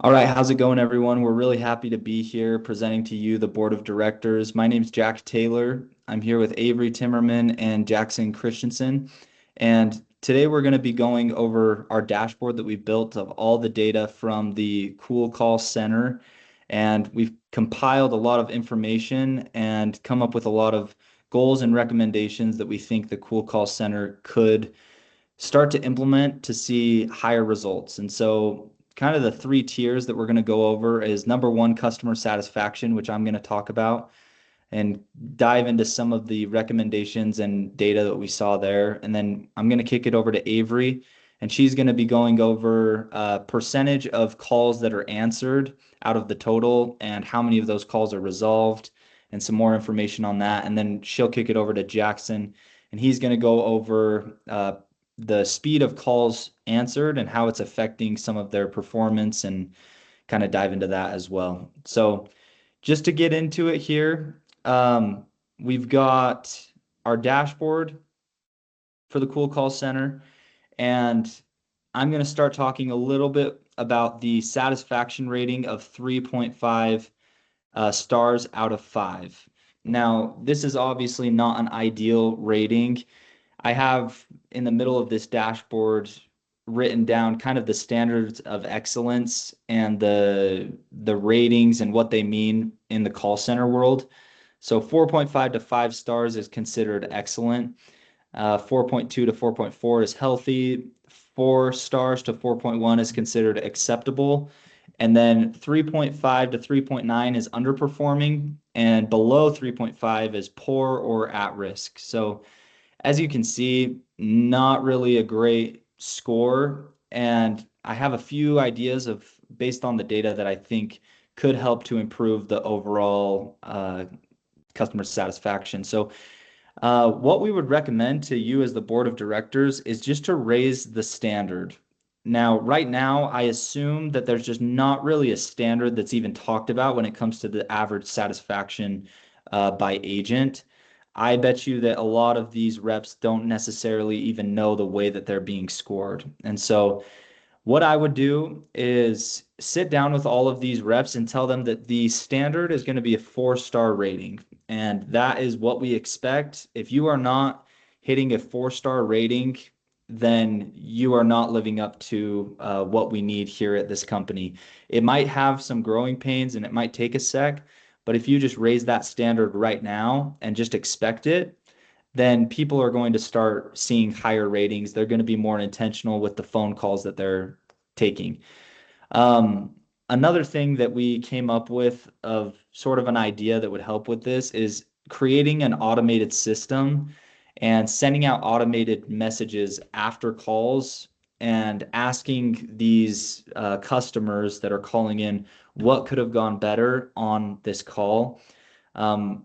All right, how's it going, everyone? We're really happy to be here presenting to you the board of directors. My name's Jack Taylor. I'm here with Avery Timmerman and Jackson Christensen. And today we're going to be going over our dashboard that we built of all the data from the Cool Call Center. And we've compiled a lot of information and come up with a lot of goals and recommendations that we think the Cool Call Center could start to implement to see higher results. And so kind of the three tiers that we're going to go over is number one, customer satisfaction, which I'm going to talk about and dive into some of the recommendations and data that we saw there. And then I'm going to kick it over to Avery, and she's going to be going over percentage of calls that are answered out of the total and how many of those calls are resolved and some more information on that. And then she'll kick it over to Jackson, and he's going to go over the speed of calls answered and how it's affecting some of their performance and kind of dive into that as well. So just to get into it here, we've got our dashboard for the Cool Call Center, and I'm going to start talking a little bit about the satisfaction rating of 3.5 stars out of 5. Now, this is obviously not an ideal rating. I have in the middle of this dashboard written down kind of the standards of excellence and the ratings and what they mean in the call center world. So 4.5 to 5 stars is considered excellent. 4.2 to 4.4 is healthy. 4 stars to 4.1 is considered acceptable. And then 3.5 to 3.9 is underperforming, and below 3.5 is poor or at risk. So as you can see, not really a great score. And I have a few ideas of based on the data that I think could help to improve the overall customer satisfaction. So what we would recommend to you as the board of directors is just to raise the standard. Now, right now, I assume that there's just not really a standard that's even talked about when it comes to the average satisfaction by agent. I bet you that a lot of these reps don't necessarily even know the way that they're being scored. And so what I would do is sit down with all of these reps and tell them that the standard is going to be a 4-star rating. And that is what we expect. If you are not hitting a 4-star rating, then you are not living up to what we need here at this company. It might have some growing pains and it might take a sec, but if you just raise that standard right now and just expect it, then people are going to start seeing higher ratings. They're going to be more intentional with the phone calls that they're taking. Another thing that we came up with of sort of an idea that would help with this is creating an automated system and sending out automated messages after calls and asking these customers that are calling in what could have gone better on this call.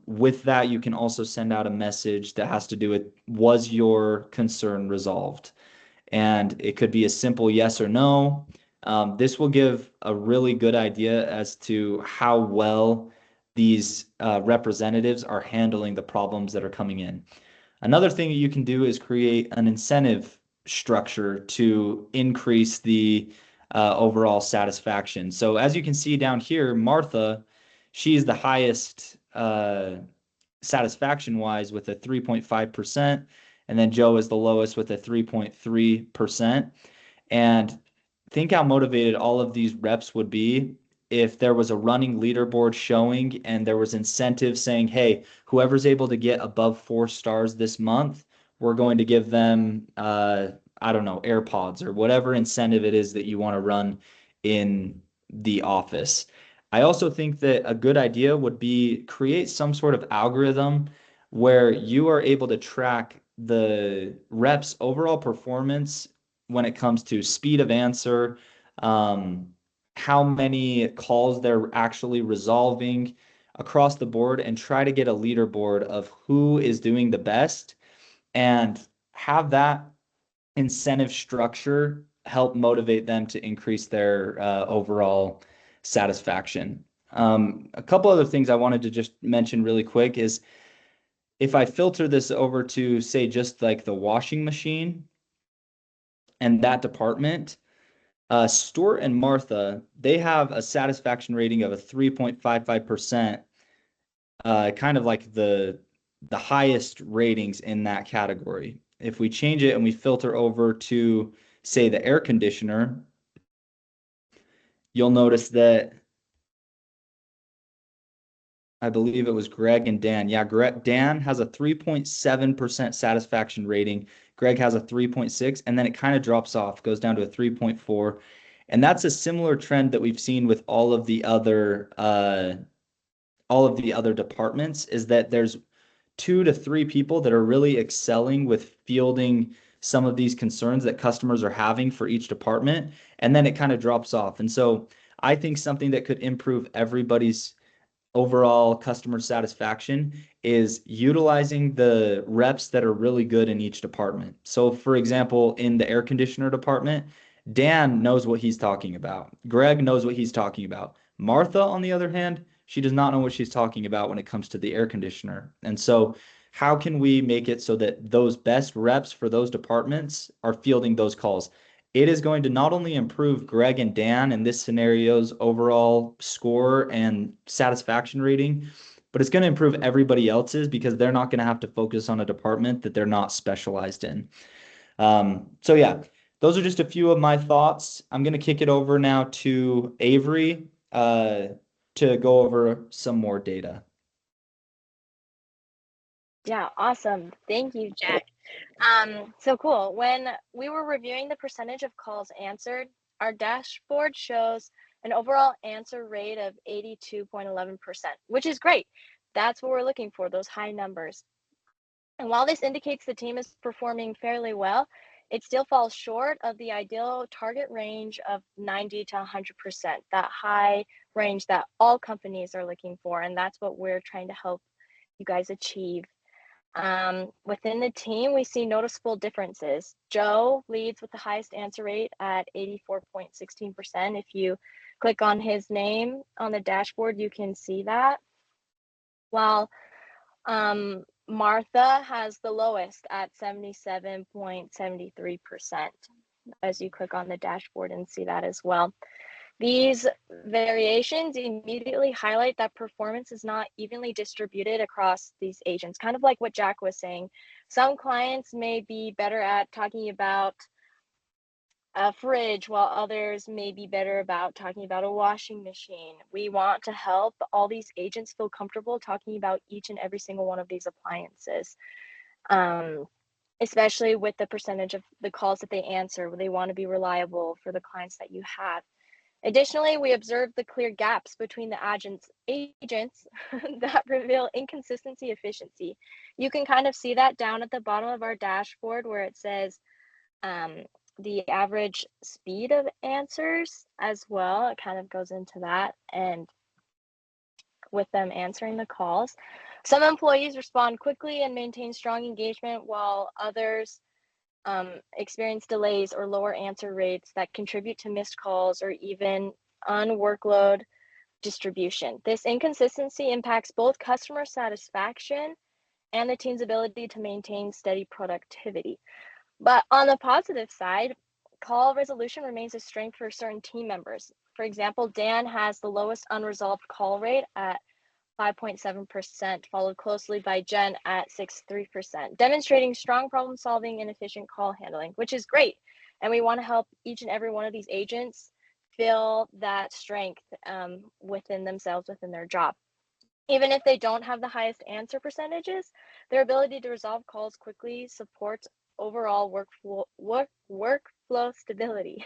With that, you can also send out a message that has to do with, was your concern resolved? And it could be a simple yes or no. This will give a really good idea as to how well these representatives are handling the problems that are coming in. Another thing that you can do is create an incentive structure to increase the overall satisfaction. So as you can see down here, Martha, she's the highest satisfaction wise with a 3.5%. And then Joe is the lowest with a 3.3%. And think how motivated all of these reps would be if there was a running leaderboard showing and there was incentive saying, hey, whoever's able to get above 4 stars this month, we're going to give them, I don't know, AirPods or whatever incentive it is that you want to run in the office. I also think that a good idea would be create some sort of algorithm where you are able to track the reps' overall performance when it comes to speed of answer, um, how many calls they're actually resolving across the board, and try to get a leaderboard of who is doing the best and have that incentive structure help motivate them to increase their overall satisfaction. A couple other things I wanted to just mention really quick is if I filter this over to, say, just like the washing machine and that department, Stuart and Martha, they have a satisfaction rating of a 3.55%, kind of like the highest ratings in that category. If we change it and we filter over to, say, the air conditioner, you'll notice that I believe it was Greg and Dan. Yeah, Dan has a 3.7% satisfaction rating. Greg has a 3.6, and then it kind of drops off, goes down to a 3.4. And that's a similar trend that we've seen with all of the other departments, is that there's 2 to 3 people that are really excelling with fielding some of these concerns that customers are having for each department, and then it kind of drops off. And so I think something that could improve everybody's overall customer satisfaction is utilizing the reps that are really good in each department. So, for example, in the air conditioner department, Dan knows what he's talking about. Greg knows what he's talking about. Martha, on the other hand, she does not know what she's talking about when it comes to the air conditioner. And so, how can we make it so that those best reps for those departments are fielding those calls? It is going to not only improve Greg and Dan in this scenario's overall score and satisfaction rating, but it's going to improve everybody else's because they're not going to have to focus on a department that they're not specialized in. So yeah, those are just a few of my thoughts. I'm going to kick it over now to Avery to go over some more data. Yeah, awesome. Thank you, Jack. So cool. When we were reviewing the percentage of calls answered, our dashboard shows an overall answer rate of 82.11%, which is great. That's what we're looking for, those high numbers. And while this indicates the team is performing fairly well, it still falls short of the ideal target range of 90 to 100%, that high range that all companies are looking for. And that's what we're trying to help you guys achieve. Within the team, we see noticeable differences. Joe leads with the highest answer rate at 84.16%. If you click on his name on the dashboard, you can see that. While Martha has the lowest at 77.73%, as you click on the dashboard and see that as well. These variations immediately highlight that performance is not evenly distributed across these agents, kind of like what Jack was saying. Some clients may be better at talking about a fridge, while others may be better about talking about a washing machine. We want to help all these agents feel comfortable talking about each and every single one of these appliances, especially with the percentage of the calls that they answer. They want to be reliable for the clients that you have. Additionally, we observed the clear gaps between the agents that reveal inconsistency efficiency. You can kind of see that down at the bottom of our dashboard where it says the average speed of answers as well. It kind of goes into that, and with them answering the calls. Some employees respond quickly and maintain strong engagement, while others experience delays or lower answer rates that contribute to missed calls or even unworkload distribution. This inconsistency impacts both customer satisfaction and the team's ability to maintain steady productivity. But on the positive side, call resolution remains a strength for certain team members. For example, Dan has the lowest unresolved call rate at 5.7%, followed closely by Jen at 6.3%, demonstrating strong problem solving and efficient call handling, which is great. And we want to help each and every one of these agents feel that strength within themselves, within their job. Even if they don't have the highest answer percentages, their ability to resolve calls quickly supports overall workflow stability.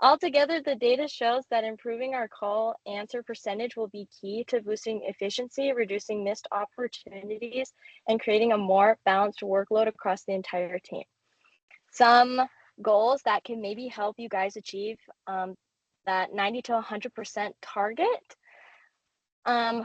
Altogether, the data shows that improving our call answer percentage will be key to boosting efficiency, reducing missed opportunities, and creating a more balanced workload across the entire team. Some goals that can maybe help you guys achieve that 90 to 100% target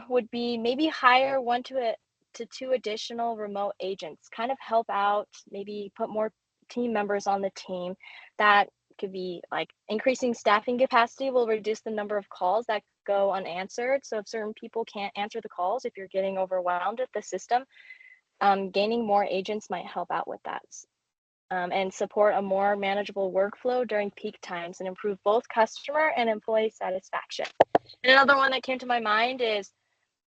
would be maybe hire 1 to 2 additional remote agents, kind of help out, maybe put more team members on the team. That could be like increasing staffing capacity will reduce the number of calls that go unanswered. So if certain people can't answer the calls, if you're getting overwhelmed with the system, gaining more agents might help out with that. and support a more manageable workflow during peak times and improve both customer and employee satisfaction. And another one that came to my mind is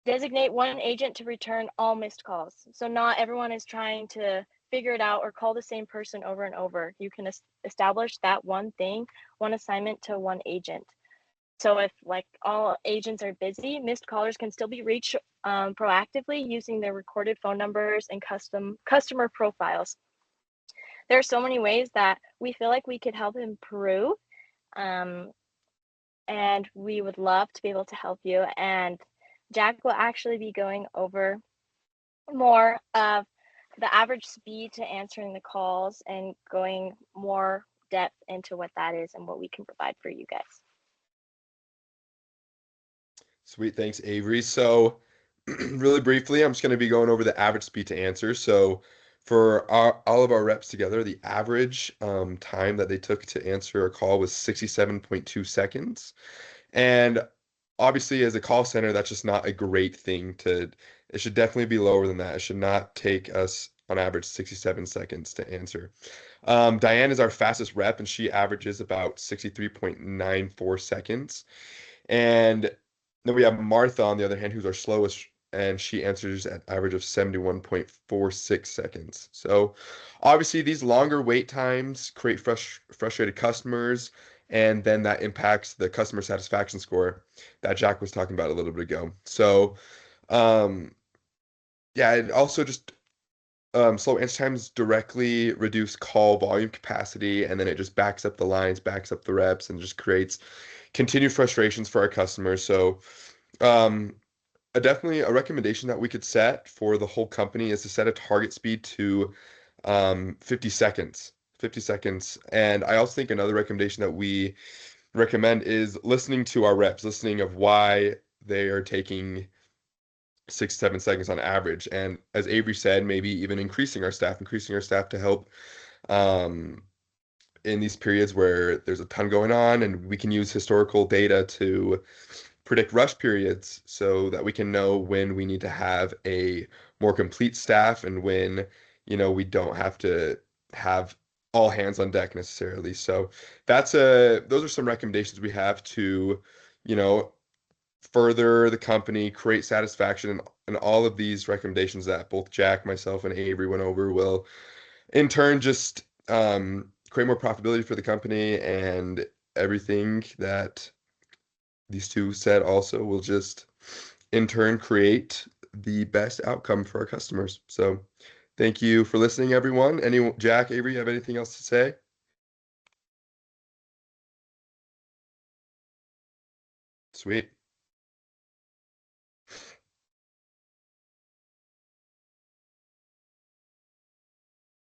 designate one agent to return all missed calls. So not everyone is trying to figure it out or call the same person over and over. You can establish that one thing, one assignment to one agent. So if like all agents are busy, missed callers can still be reached proactively using their recorded phone numbers and customer profiles. There are so many ways that we feel like we could help improve, um, and we would love to be able to help you. And Jack will actually be going over more of the average speed to answering the calls and going more depth into what that is and what we can provide for you guys. Sweet, thanks, Avery. So, really briefly, I'm just going to be going over the average speed to answer. So, for all of our reps together, the average time that they took to answer a call was 67.2 seconds. And obviously, as a call center, that's just not a great thing to, it should definitely be lower than that. It should not take us on average 67 seconds to answer. Diane is our fastest rep, and she averages about 63.94 seconds. And then we have Martha, on the other hand, who's our slowest, and she answers at average of 71.46 seconds. So obviously these longer wait times create frustrated customers, and then that impacts the customer satisfaction score that Jack was talking about a little bit ago. So yeah, it also just slow answer times directly reduce call volume capacity, and then it just backs up the lines, backs up the reps, and just creates continued frustrations for our customers. So, um, definitely a recommendation that we could set for the whole company is to set a target speed to 50 seconds. 50 seconds. And I also think another recommendation that we recommend is listening to our reps, listening of why they are taking 6, 7 seconds on average. And as Avery said, maybe even increasing our staff to help um, in these periods where there's a ton going on, and we can use historical data to predict rush periods so that we can know when we need to have a more complete staff and when, we don't have to have all hands on deck necessarily. So those are some recommendations we have to, you know, further the company, create satisfaction, and all of these recommendations that both Jack, myself, and Avery went over will in turn just create more profitability for the company, and everything that these two said also will just in turn create the best outcome for our customers. So thank you for listening, everyone. Jack, Avery, you have anything else to say? Sweet.